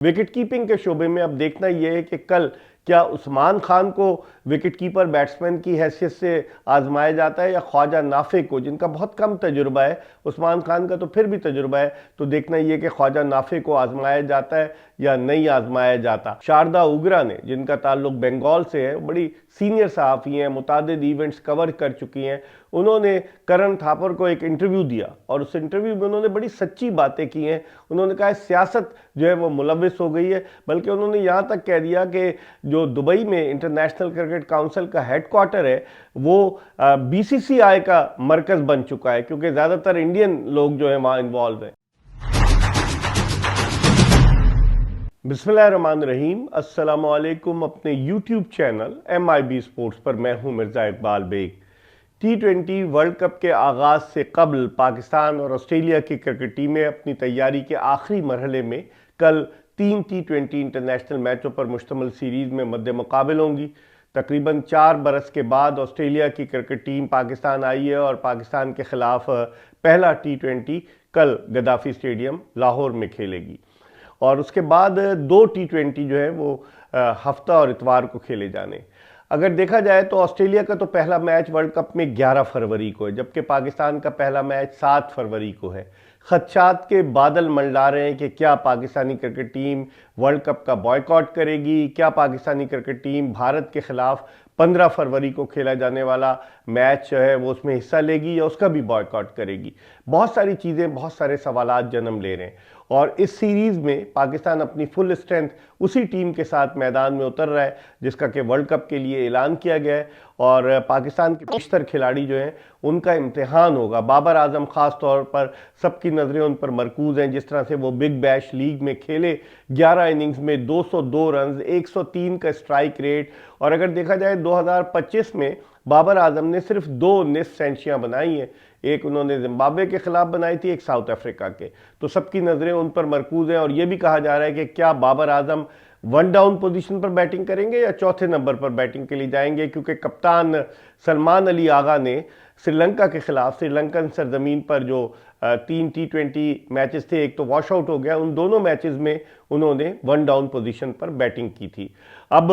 Wicket keeping के शोबे में अब देखना यह है कि कल क्या उस्मान खान को विकेट कीपर बैट्समैन की हैसियत से आजमाया जाता है या ख्वाजा नाफे को, जिनका बहुत कम तजुर्बा है। उस्मान खान का तो फिर भी तजुर्बा है, तो देखना यह कि ख्वाजा नाफे को आजमाया जाता है या नहीं आजमाया जाता। शारदा उगरा ने, जिनका ताल्लुक बंगाल से है, बड़ी सीनियर सहाफ़ी हैं, मुतादिद इवेंट्स कवर कर चुकी हैं, उन्होंने करण थापर को एक इंटरव्यू दिया और उस इंटरव्यू में उन्होंने बड़ी सच्ची बातें की हैं। उन्होंने कहा सियासत जो है वो मुलविस हो गई है, बल्कि उन्होंने यहाँ तक कह दिया कि जो दुबई में इंटरनेशनल क्रिकेट काउंसिल का हेडक्वार्टर है वो बीसीसीआई का मरकज़ बन चुका है, क्योंकि ज़्यादातर इंडियन लोग जो हैं वहाँ इन्वॉल्व हैं। बिस्मिल्लाहिर्रहमानिर्रहीम, अस्सलाम वालेकुम। अपने यूट्यूब चैनल MIB स्पोर्ट्स पर मैं हूं Mirza Iqbal Baig. T20 world cup के आगाज़ से कबल पाकिस्तान और ऑस्ट्रेलिया की क्रिकेट टीमें अपनी तैयारी के आखिरी मरहले में कल 3 T20 इंटरनेशनल मैचों पर मुश्तमिल सीरीज़ में मद्दे मुकाबिल होंगी। तकरीबन 4 बरस के बाद ऑस्ट्रेलिया की क्रिकेट टीम पाकिस्तान आई है और पाकिस्तान के खिलाफ पहला T20 कल गद्दाफी स्टेडियम लाहौर में खेलेगी और उसके बाद 2 T20 जो है वो हफ्ता और इतवार को खेले जाने। अगर देखा जाए तो ऑस्ट्रेलिया का तो पहला मैच वर्ल्ड कप में 11 फरवरी को है, जबकि पाकिस्तान का पहला मैच 7 फरवरी को है। खदशात के बादल मंडरा रहे हैं कि क्या Pakistani cricket team world cup का बॉयकॉट करेगी, क्या पाकिस्तानी क्रिकेट टीम भारत के खिलाफ 15 फरवरी को खेला जाने वाला मैच जो है वो उसमें हिस्सा लेगी या उसका भी बॉयकॉट करेगी। बहुत सारी चीज़ें, बहुत सारे सवालात जन्म ले रहे हैं और इस सीरीज़ में पाकिस्तान अपनी फुल स्ट्रेंथ उसी टीम के साथ मैदान में उतर रहा है जिसका कि वर्ल्ड कप के लिए ऐलान किया गया है और पाकिस्तान के बेशतर खिलाड़ी जो हैं उनका इम्तिहान होगा। बाबर आजम ख़ास तौर पर सबकी नज़रें उन पर मरकूज़ हैं, जिस तरह से वो बिग बैश लीग में खेले, 11 इनिंग्स में 202 रन, 103 का स्ट्राइक रेट। और अगर देखा जाए 2025 में बाबर आजम ने सिर्फ 2 निस्फ सेंचुरियां बनाई हैं, एक उन्होंने जिम्बाब्वे के खिलाफ बनाई थी, एक साउथ अफ्रीका के। तो सबकी नज़रें उन पर मरकूज़ हैं और ये भी कहा जा रहा है कि क्या बाबर आजम 1 डाउन पोजीशन पर बैटिंग करेंगे या चौथे नंबर पर बैटिंग के लिए जाएंगे, क्योंकि कप्तान सलमान अली आगा ने श्रीलंका के खिलाफ श्रीलंकन सरजमीन पर जो 3 T20 मैचेस थे, एक तो वॉश आउट हो गया, उन दोनों मैचेस में उन्होंने 1 डाउन पोजीशन पर बैटिंग की थी। अब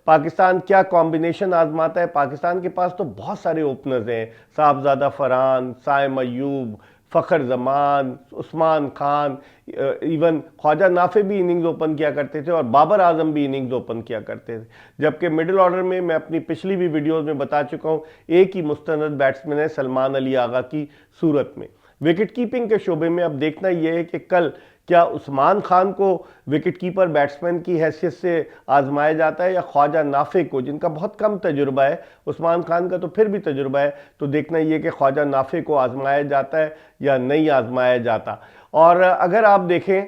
पाकिस्तान क्या कॉम्बिनेशन आजमाता है? पाकिस्तान के पास तो बहुत सारे ओपनर्स हैं, साहबजादा फरहान, साइम अयूब, फ़खर जमान, उस्मान खान, इवन ख्वाजा नाफे भी इनिंग्स ओपन किया करते थे और बाबर आजम भी इनिंग्स ओपन किया करते थे। जबकि मिडिल ऑर्डर में मैं अपनी पिछली भी वीडियोस में बता चुका हूँ, एक ही मुस्तनद बैट्समैन है सलमान अली आगा की सूरत में। विकेट कीपिंग के शोबे में अब देखना यह है कि कल क्या उस्मान खान को विकेट कीपर बैट्समैन की हैसियत से आजमाया जाता है या ख्वाजा नाफे को, जिनका बहुत कम तजुर्बा है। उस्मान खान का तो फिर भी तजुर्बा है, तो देखना यह कि ख्वाजा नाफे को आजमाया जाता है या नहीं आजमाया जाता। और अगर आप देखें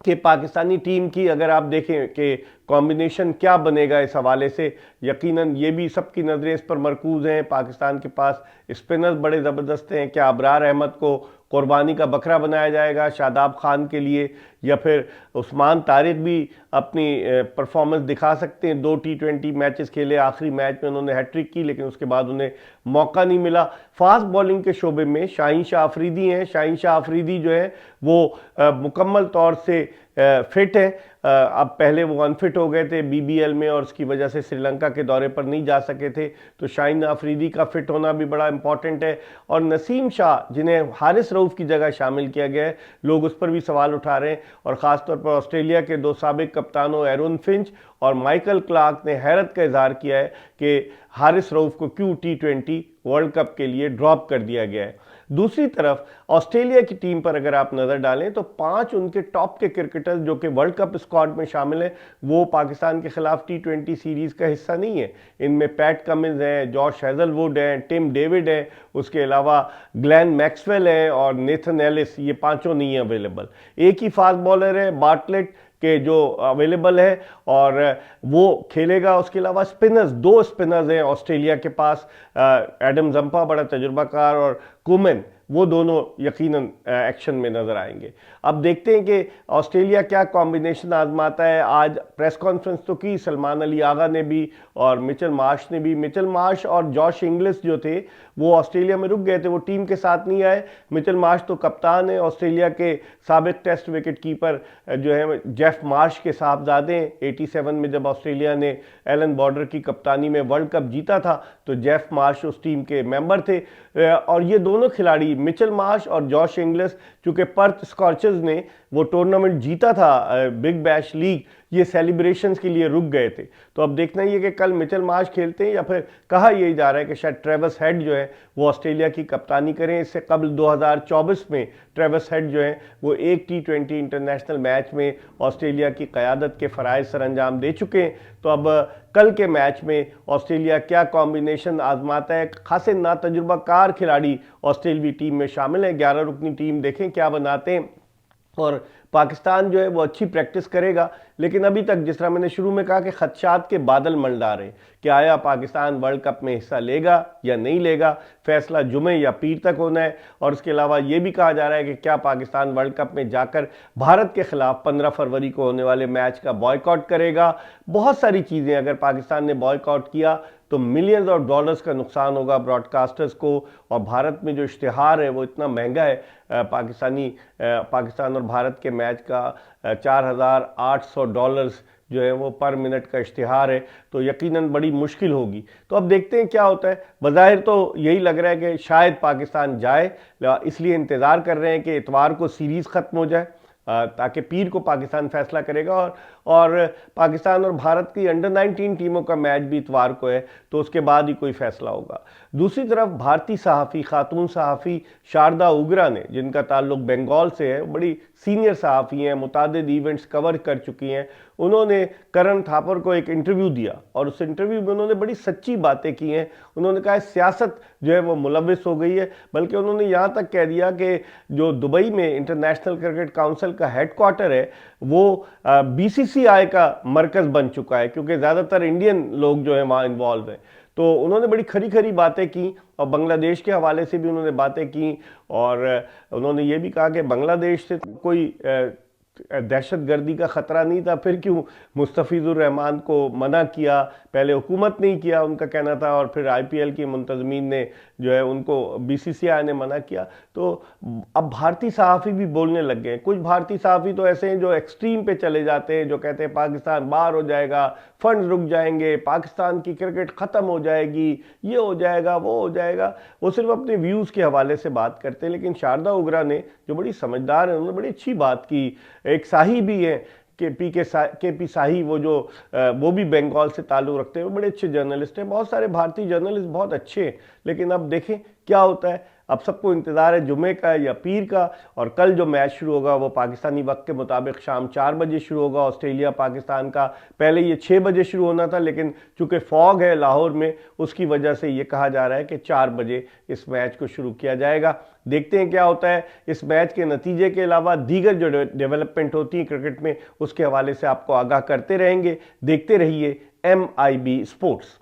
कि पाकिस्तानी टीम की, अगर आप देखें कि कॉम्बिनेशन क्या बनेगा इस हवाले से, यकीनन ये भी सबकी नज़रें इस पर मरकूज़ हैं। पाकिस्तान के पास स्पिनर्स बड़े ज़बरदस्त हैं। क्या अबरार अहमद को कुर्बानी का बकरा बनाया जाएगा शादाब खान के लिए, या फिर उस्मान तारिक भी अपनी परफॉर्मेंस दिखा सकते हैं? 2 T20 मैचेस खेले, आखिरी मैच में उन्होंने हैट्रिक की, लेकिन उसके बाद उन्हें मौका नहीं मिला। फास्ट बॉलिंग के शोबे में शाहीन शाह अफरीदी हैं। शाहीन शाह अफरीदी जो है वो मुकम्मल तौर से फिट है। अब पहले वो अनफिट हो गए थे BBL में और उसकी वजह से श्रीलंका के दौरे पर नहीं जा सके थे, तो शाहीन अफरीदी का फिट होना भी बड़ा इंपॉर्टेंट है। और नसीम शाह, जिन्हें हारिस रऊफ की जगह शामिल किया गया है, लोग उस पर भी सवाल उठा रहे हैं और ख़ासतौर पर ऑस्ट्रेलिया के 2 साबिक कप्तानों एरन फिंच और माइकल क्लार्क ने हैरत का इजहार किया है कि हारिस रऊफ को क्यों T20 वर्ल्ड कप के लिए ड्रॉप कर दिया गया है। दूसरी तरफ ऑस्ट्रेलिया की टीम पर अगर आप नज़र डालें तो 5 उनके टॉप के क्रिकेटर्स जो कि वर्ल्ड कप स्क्वाड में शामिल हैं, वो पाकिस्तान के खिलाफ T20 सीरीज़ का हिस्सा नहीं है। इनमें पैट कमिंस हैं, जॉश हेजलवुड हैं, टिम डेविड हैं, उसके अलावा ग्लेन मैक्सवेल हैं और नेथन एलिस, ये पाँचों नहीं है अवेलेबल। एक ही फास्ट बॉलर है बार्टलेट के जो अवेलेबल है और वो खेलेगा। उसके अलावा स्पिनर्स, 2 स्पिनर्स हैं ऑस्ट्रेलिया के पास, एडम जंपा बड़ा तजुर्बाकार और कुमन, वो दोनों यकीनन एक्शन में नजर आएंगे। अब देखते हैं कि ऑस्ट्रेलिया क्या कॉम्बिनेशन आजमाता है। आज प्रेस कॉन्फ्रेंस तो की सलमान अली आगा ने भी और मिचेल मार्श ने भी। मिचेल मार्श और जॉश इंग्लिस जो थे वो ऑस्ट्रेलिया में रुक गए थे, वो टीम के साथ नहीं आए। मिचेल मार्श तो कप्तान है, ऑस्ट्रेलिया के साबिक टेस्ट विकेट कीपर जो है जेफ मार्श के साहबजादे हैं। 87 में जब ऑस्ट्रेलिया ने एलन बॉर्डर की कप्तानी में वर्ल्ड कप जीता था तो जेफ मार्श उस टीम के मेंबर थे। और ये दोनों खिलाड़ी मिचेल मार्श और जॉश इंग्लिस, चूंकि पर्थ स्कॉचर्स ने वो टूर्नामेंट जीता था बिग बैश लीग, ये सेलिब्रेशंस के लिए रुक गए थे। तो अब देखना ही है कि कल मिचेल मार्श खेलते हैं या फिर कहा यही जा रहा है कि शायद ट्रेविस हेड जो है वो ऑस्ट्रेलिया की कप्तानी करें। इससे कबल 2024 में ट्रेविस हेड जो है वो एक T20 इंटरनेशनल मैच में ऑस्ट्रेलिया की क़यादत के फ़राइज़ सरअंजाम दे चुके हैं। तो अब कल के मैच में ऑस्ट्रेलिया क्या कॉम्बिनेशन आजमाता है। खासे नातजुर्बाकार खिलाड़ी ऑस्ट्रेलवी टीम में शामिल हैं। 11 रुकनी टीम देखें क्या बनाते हैं। और पाकिस्तान जो है वो अच्छी प्रैक्टिस करेगा, लेकिन अभी तक जिस तरह मैंने शुरू में कहा कि खदशात के बादल मंडरा रहे कि आया पाकिस्तान वर्ल्ड कप में हिस्सा लेगा या नहीं लेगा। फैसला जुमे या पीर तक होना है। और इसके अलावा ये भी कहा जा रहा है कि क्या पाकिस्तान वर्ल्ड कप में जाकर भारत के खिलाफ 15 फरवरी को होने वाले मैच का बॉयकॉट करेगा। बहुत सारी चीज़ें अगर पाकिस्तान ने बॉयकॉट किया तो मिलियंस ऑफ डॉलर्स का नुकसान होगा ब्रॉडकास्टर्स को। और भारत में जो इश्तिहार है वो इतना महंगा है, पाकिस्तान और भारत के मैच का $4,800 जो है वो पर मिनट का इश्तिहार है, तो यकीनन बड़ी मुश्किल होगी। तो अब देखते हैं क्या होता है। बज़ाहिर तो यही लग रहा है कि शायद पाकिस्तान जाए, इसलिए इंतज़ार कर रहे हैं कि इतवार को सीरीज़ ख़त्म हो जाए ताकि पीर को पाकिस्तान फैसला करेगा। और पाकिस्तान और भारत की अंडर 19 टीमों का मैच भी इतवार को है, तो उसके बाद ही कोई फैसला होगा। दूसरी तरफ भारतीय सहाफ़ी, खातून सहाफ़ी शारदा उगरा ने, जिनका ताल्लुक बंगाल से है, बड़ी सीनियर सहाफ़ी हैं, मुतादिद इवेंट्स कवर कर चुकी हैं, उन्होंने करण थापर को एक इंटरव्यू दिया और उस इंटरव्यू में उन्होंने बड़ी सच्ची बातें की हैं। उन्होंने कहा सियासत जो है वो मुलविस हो गई है, बल्कि उन्होंने यहाँ तक कह दिया कि जो दुबई में इंटरनेशनल क्रिकेट काउंसिल का हेडक्वार्टर है वो BCCI का मरकज़ बन चुका है, क्योंकि ज़्यादातर इंडियन लोग जो हैं वहाँ इन्वॉल्व हैं। तो उन्होंने बड़ी खरी खरी बातें की और बांग्लादेश के हवाले से भी उन्होंने बातें की। और उन्होंने ये भी कहा कि बांग्लादेश से कोई दहशतगर्दी का ख़तरा नहीं था, फिर क्यों मुस्तफ़िज़ुर रहमान को मना किया। पहले हुकूमत नहीं किया, उनका कहना था, और फिर IPL की मुंतज़मीन ने जो है उनको BCCI ने मना किया। तो अब भारतीय सहाफ़ी भी बोलने लग गए हैं। कुछ भारतीय सहाफ़ी तो ऐसे हैं जो एक्सट्रीम पे चले जाते हैं, जो कहते हैं पाकिस्तान बाहर हो जाएगा, फंड रुक जाएंगे, पाकिस्तान की क्रिकेट ख़त्म हो जाएगी, ये हो जाएगा, वो हो जाएगा। वो सिर्फ अपने व्यूज़ के हवाले से बात करते हैं। लेकिन शारदा उगरा ने, जो बड़ी समझदार है, उन्होंने बड़ी अच्छी बात की। एक शाही भी है KP शाही, वो भी बंगाल से ताल्लुक़ रखते हैं, वो बड़े अच्छे जर्नलिस्ट हैं। बहुत सारे भारतीय जर्नलिस्ट बहुत अच्छे हैं। लेकिन अब देखें क्या होता है। अब सबको इंतज़ार है जुमे का या पीर का। और कल जो मैच शुरू होगा वो पाकिस्तानी वक्त के मुताबिक शाम 4 बजे शुरू होगा, ऑस्ट्रेलिया पाकिस्तान का। पहले ये 6 बजे शुरू होना था, लेकिन चूँकि फॉग है लाहौर में, उसकी वजह से ये कहा जा रहा है कि 4 बजे इस मैच को शुरू किया जाएगा। देखते हैं क्या होता है। इस मैच के नतीजे के अलावा दीगर जो डेवलपमेंट होती है क्रिकेट में, उसके हवाले से आपको आगाह करते रहेंगे। देखते रहिए MIB स्पोर्ट्स।